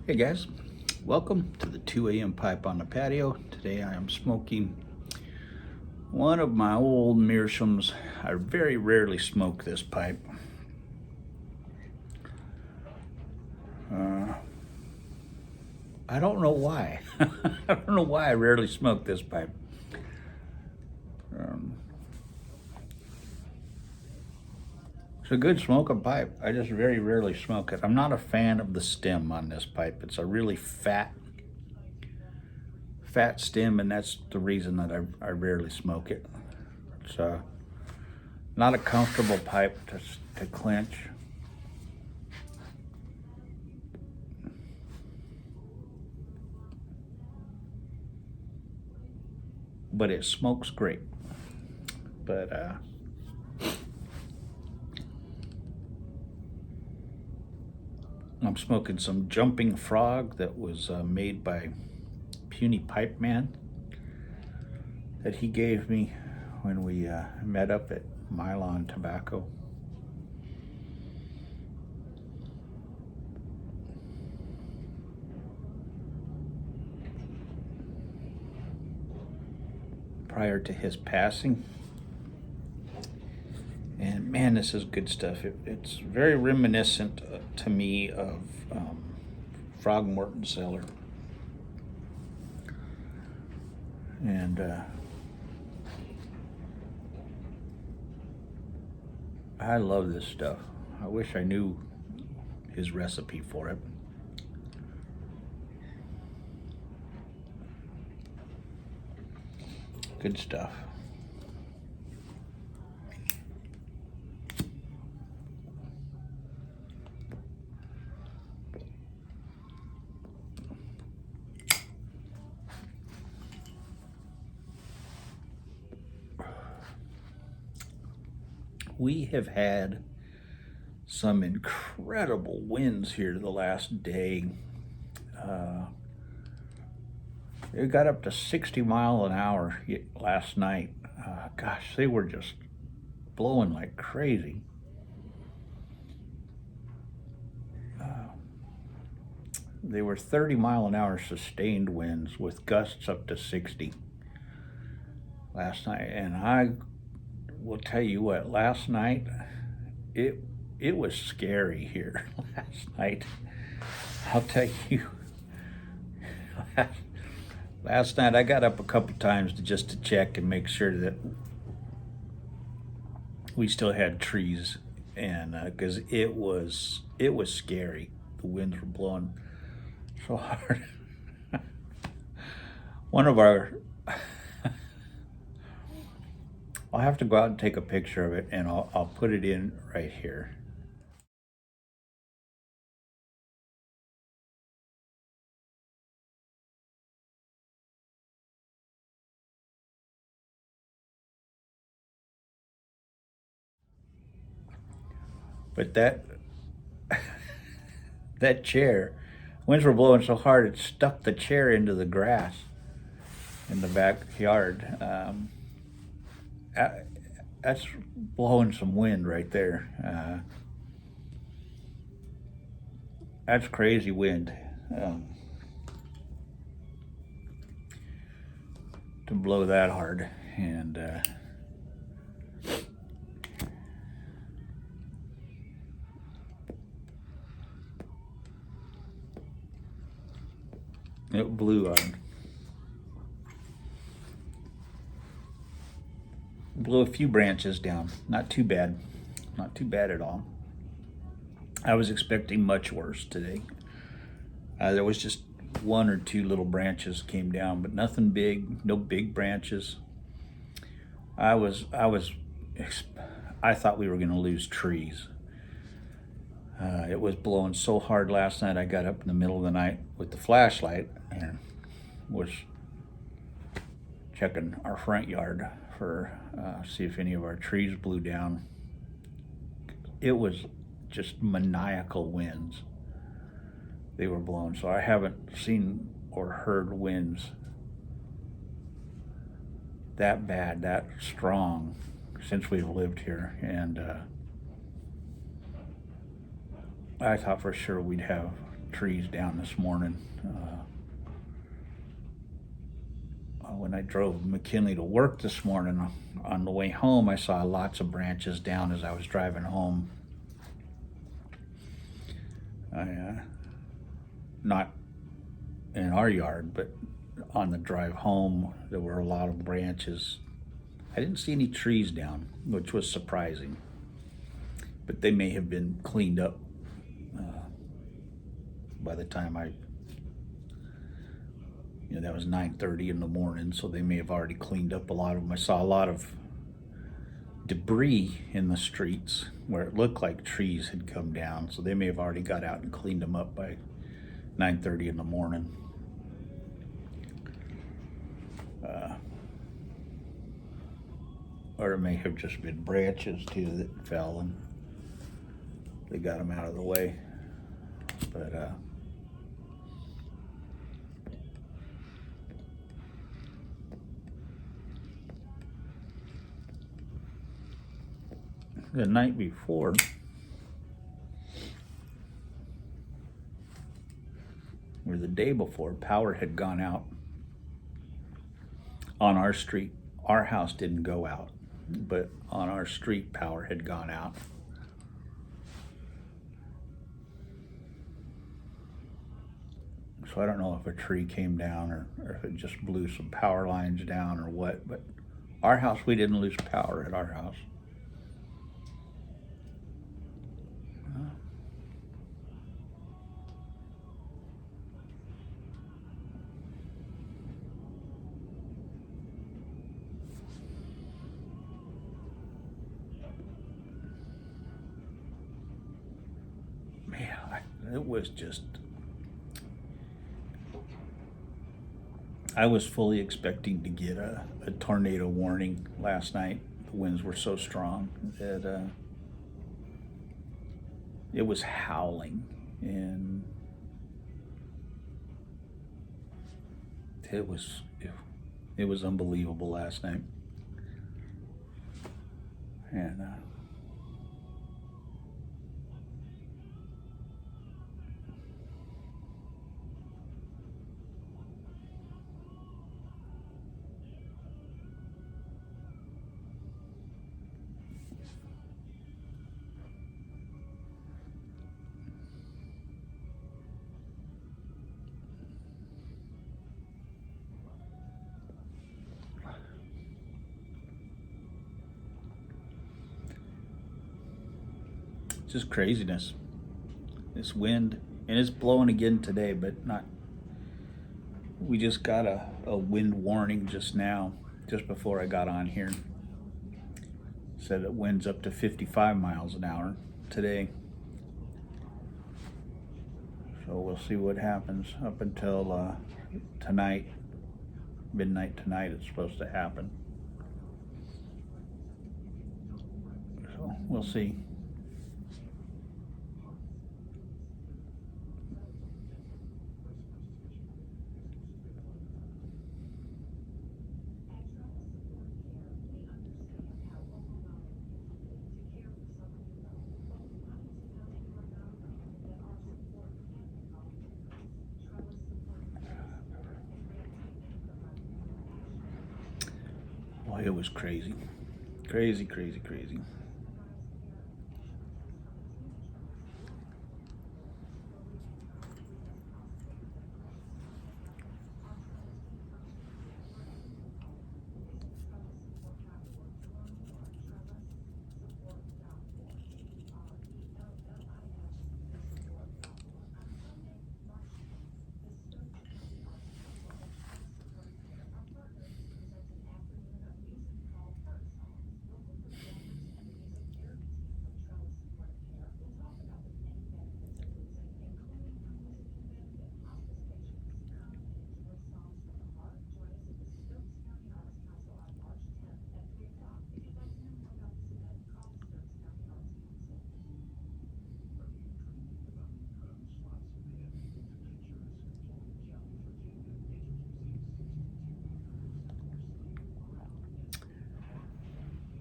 Hey guys, welcome to the 2 a.m. pipe on the patio. Today I am smoking one of my old Meerschaums. I very rarely smoke this pipe. I don't know why. I don't know why I rarely smoke this pipe. It's a good smoking pipe. I just very rarely smoke it. I'm not a fan of the stem on this pipe. It's a really fat stem, and that's the reason that I rarely smoke it. It's not a comfortable pipe to clench. But it smokes great. But I'm smoking some Jumping Frog that was made by Puny Pipe Man that he gave me when we met up at Mylon Tobacco. Prior to his passing. And man, this is good stuff. It's very reminiscent to me of Frogmorton Cellar. And I love this stuff. I wish I knew his recipe for it. Good stuff. We have had some incredible winds here the last day. It got up to 60 miles an hour last night. Gosh, they were just blowing like crazy. They were 30-mile-an-hour sustained winds with gusts up to 60 last night. And I will tell you what, last night, it was scary here last night. I'll tell you, last night I got up a couple times just to check and make sure that we still had trees, and because it was scary. The winds were blowing so hard. One of our I'll have to go out and take a picture of it, and I'll put it in right here. But that chair, winds were blowing so hard it stuck the chair into the grass in the backyard. That's blowing some wind right there. That's crazy wind to blow that hard. And it blew a few branches down. Not too bad. Not too bad at all. I was expecting much worse today. There was just one or two little branches came down, but nothing big, no big branches. I was I thought we were going to lose trees. It was blowing so hard last night. I got up in the middle of the night with the flashlight and was checking our front yard for see if any of our trees blew down. It was just maniacal winds they were blowing. So I haven't seen or heard winds that bad, that strong since we've lived here. And I thought for sure we'd have trees down this morning. When I drove McKinley to work this morning, on the way home, I saw lots of branches down as I was driving home. Not in our yard, but on the drive home, there were a lot of branches. I didn't see any trees down, which was surprising, but they may have been cleaned up by the time that was 9:30 in the morning, so they may have already cleaned up a lot of them. I saw a lot of debris in the streets where it looked like trees had come down, so they may have already got out and cleaned them up by 9:30 in the morning. Or it may have just been branches too that fell and they got them out of the way. But the night before, or the day before, power had gone out on our street. Our house didn't go out, but on our street, power had gone out. So I don't know if a tree came down or if it just blew some power lines down or what, but our house, we didn't lose power at our house. Man, it was just, I was fully expecting to get a tornado warning last night. The winds were so strong that it was howling, and it was unbelievable last night. And just craziness. This wind, and it's blowing again today, but not. We just got a wind warning just now, just before I got on here. Said it winds up to 55 miles an hour today. So we'll see what happens up until tonight, midnight tonight. It's supposed to happen. So we'll see. Boy, it was crazy. Crazy, crazy, crazy.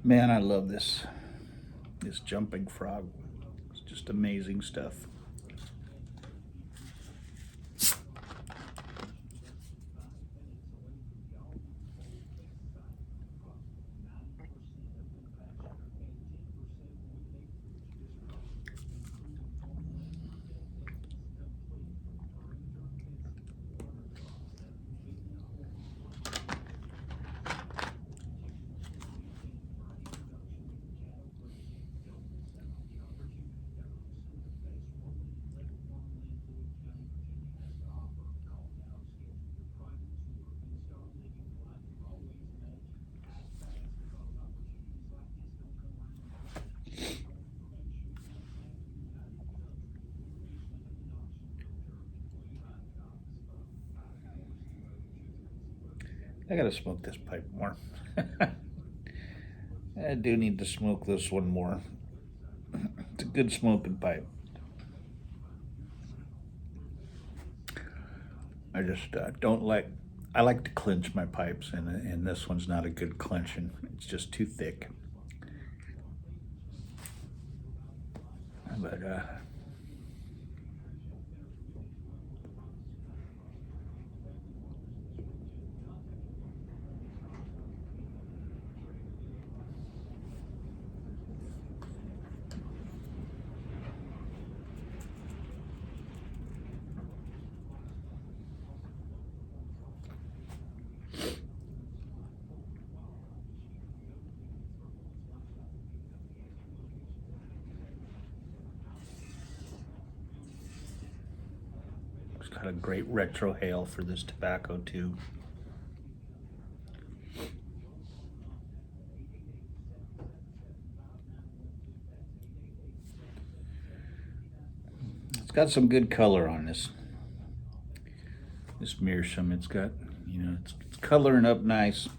Man, I love this jumping frog. It's just amazing stuff. I gotta smoke this pipe more. I do need to smoke this one more. It's a good smoking pipe. I just don't like. I like to clench my pipes, and this one's not a good clenching. It's just too thick. But it's got a great retro hail for this tobacco too. It's got some good color on this Meerschaum. It's got, it's coloring up nice.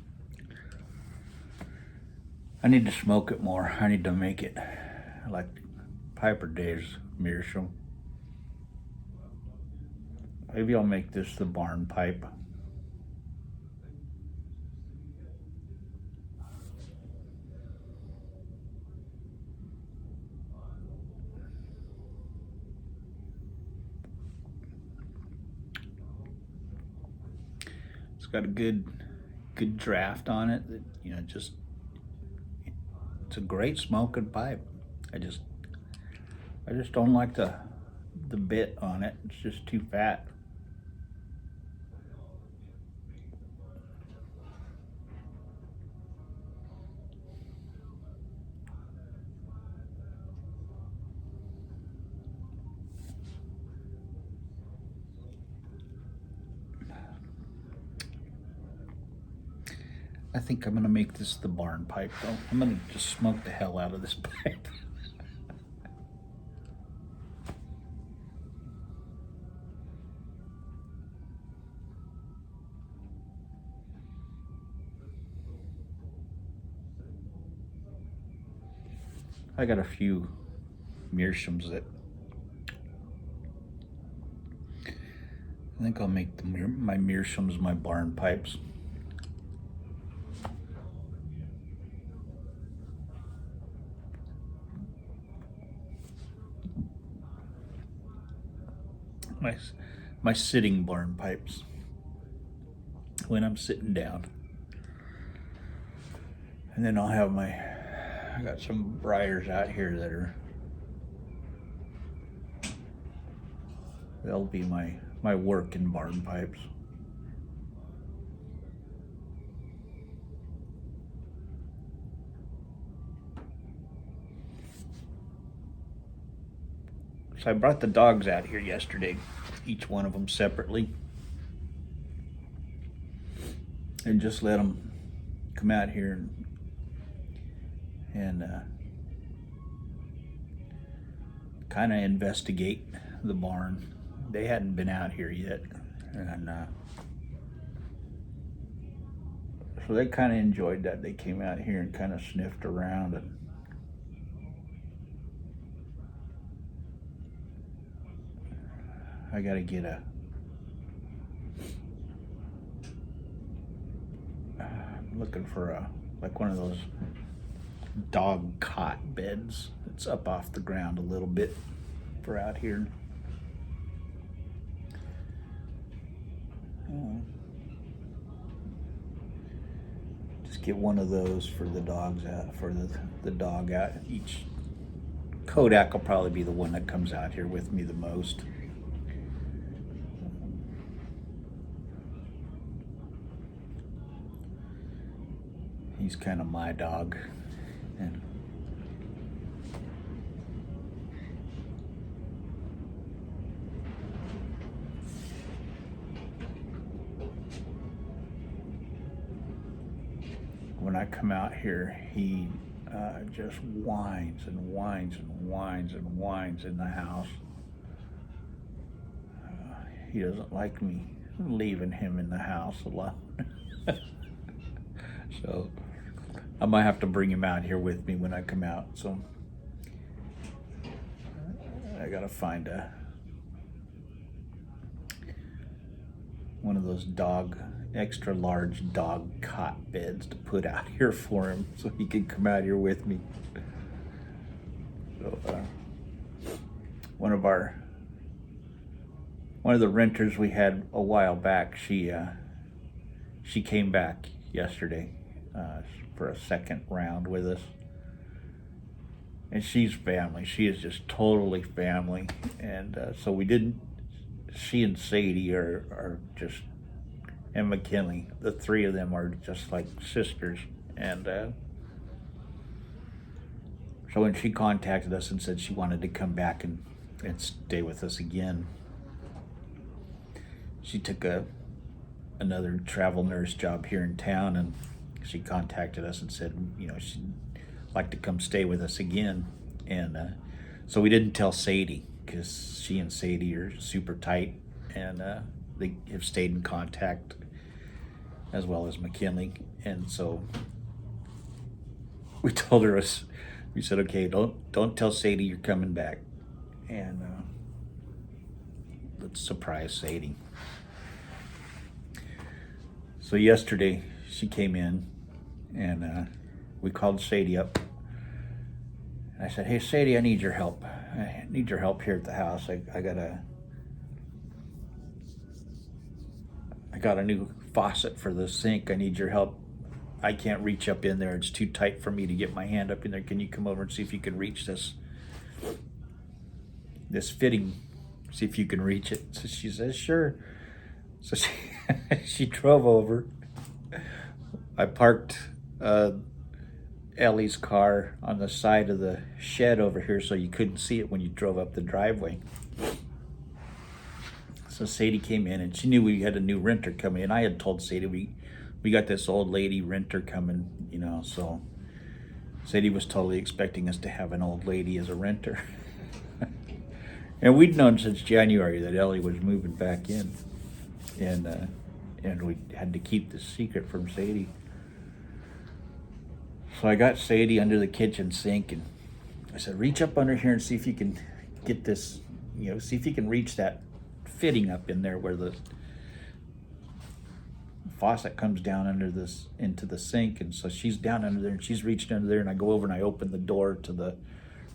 I need to smoke it more. I need to make it like Piper Days Meerschaum. Maybe I'll make this the barn pipe. It's got a good draft on it. That just it's a great smoking pipe. I just don't like the bit on it. It's just too fat. I think I'm gonna make this the barn pipe though. I'm gonna just smoke the hell out of this pipe. I got a few Meerschaums that I think I'll make my Meerschaums my barn pipes. My sitting barn pipes when I'm sitting down. And then I got some briars out here they'll be my working barn pipes. So I brought the dogs out here yesterday, each one of them separately, and just let them come out here and kind of investigate the barn. They hadn't been out here yet, and so they kind of enjoyed that. They came out here and kind of sniffed around, and I got to get I'm looking for like one of those dog cot beds. It's up off the ground a little bit for out here. Just get one of those for the dogs out, for the dog out. Each Kodak will probably be the one that comes out here with me the most. He's kind of my dog. And when I come out here, he just whines and whines and whines and whines in the house. He doesn't like me leaving him in the house alone. So I might have to bring him out here with me when I come out. So I gotta find one of those extra large dog cot beds to put out here for him so he can come out here with me. So one of the renters we had a while back, she came back yesterday for a second round with us, and she's family. She is just totally family, and so we didn't. She and Sadie are just, and McKinley, the three of them are just like sisters. And so when she contacted us and said she wanted to come back and stay with us again, she took another travel nurse job here in town, and she contacted us and said, she'd like to come stay with us again. And so we didn't tell Sadie, because she and Sadie are super tight, and they have stayed in contact, as well as McKinley. And so we told her, we said, okay, don't tell Sadie you're coming back, and let's surprise Sadie. So yesterday she came in, and we called Sadie up. And I said, hey Sadie, I need your help. I need your help here at the house. I got a new faucet for the sink. I need your help. I can't reach up in there. It's too tight for me to get my hand up in there. Can you come over and see if you can reach this fitting? See if you can reach it. So she says, sure. So she drove over. I parked Ellie's car on the side of the shed over here so you couldn't see it when you drove up the driveway. So Sadie came in, and she knew we had a new renter coming in. I had told Sadie we got this old lady renter coming, so Sadie was totally expecting us to have an old lady as a renter. And we'd known since January that Ellie was moving back in, and we had to keep this secret from Sadie. So I got Sadie under the kitchen sink, and I said, reach up under here and see if you can get this, see if you can reach that fitting up in there where the faucet comes down into the sink. And so she's down under there, and she's reached under there, and I go over and I open the door to the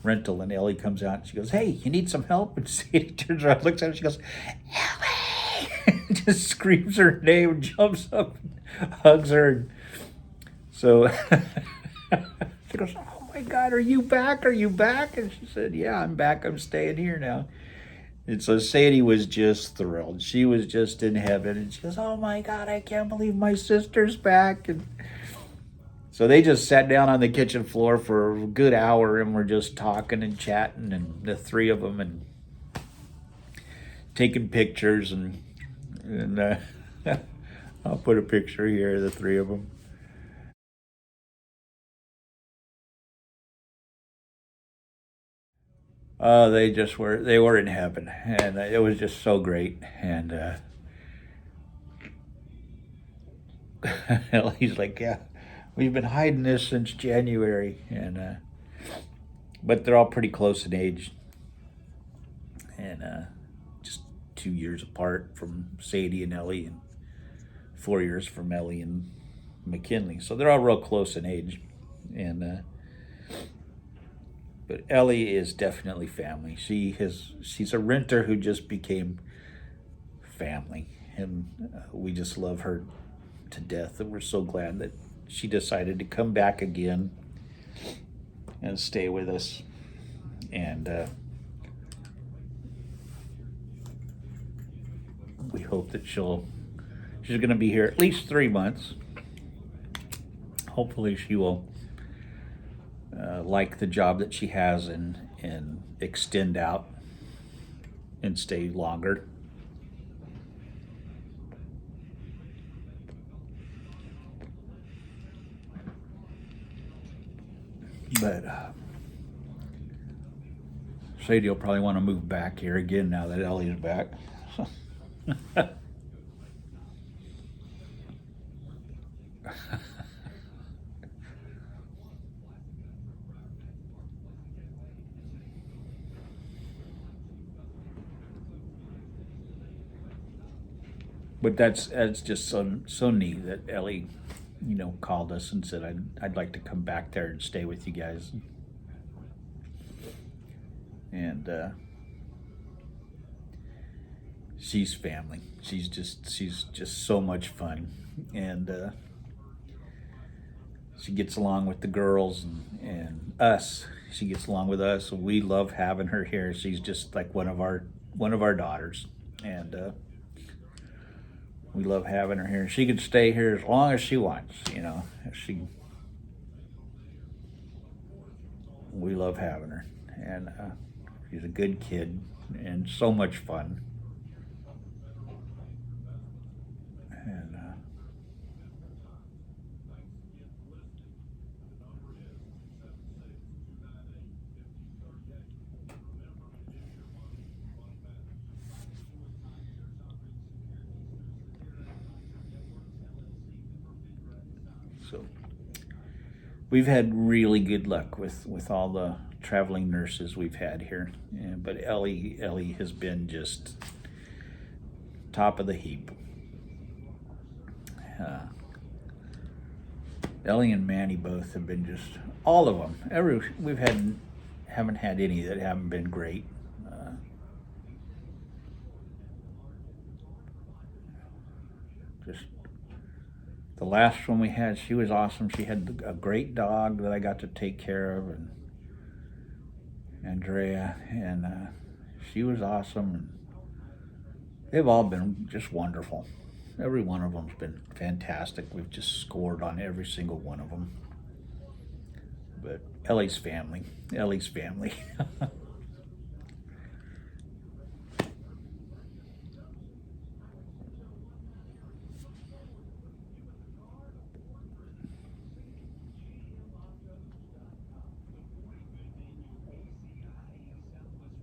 rental, and Ellie comes out, and she goes, hey, you need some help? And Sadie turns around, looks at her, she goes, Ellie! Just screams her name, jumps up, hugs her. And so she goes, oh my God, are you back? Are you back? And she said, yeah, I'm back. I'm staying here now. And so Sadie was just thrilled. She was just in heaven. And she goes, oh my God, I can't believe my sister's back. And so they just sat down on the kitchen floor for a good hour, and we're just talking and chatting, and the three of them, and taking pictures. And I'll put a picture here of the three of them. They were in heaven, and it was just so great. And he's like, yeah, we've been hiding this since January. And but they're all pretty close in age, and just 2 years apart from Sadie and Ellie, and 4 years from Ellie and McKinley. So they're all real close in age. And But Ellie is definitely family. She's a renter who just became family, and we just love her to death. And we're so glad that she decided to come back again and stay with us. And we hope that she's going to be here at least 3 months. Hopefully, she will like the job that she has and extend out and stay longer. But Sadie will probably want to move back here again now that Ellie's back. But that's just so neat that Ellie, called us and said I'd like to come back there and stay with you guys. And she's family. She's just so much fun, and she gets along with the girls and us. She gets along with us. We love having her here. She's just like one of our daughters, and we love having her here. She can stay here as long as she wants. We love having her, and she's a good kid and so much fun. And so we've had really good luck with all the traveling nurses we've had here. But Ellie has been just top of the heap. Ellie and Manny both have been just all of them. Haven't had any that haven't been great. Just the last one we had, she was awesome. She had a great dog that I got to take care of, and Andrea, and she was awesome. And they've all been just wonderful. Every one of them's been fantastic. We've just scored on every single one of them. But Ellie's family.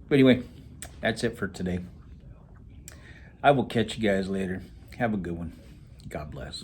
But anyway, that's it for today. I will catch you guys later. Have a good one. God bless.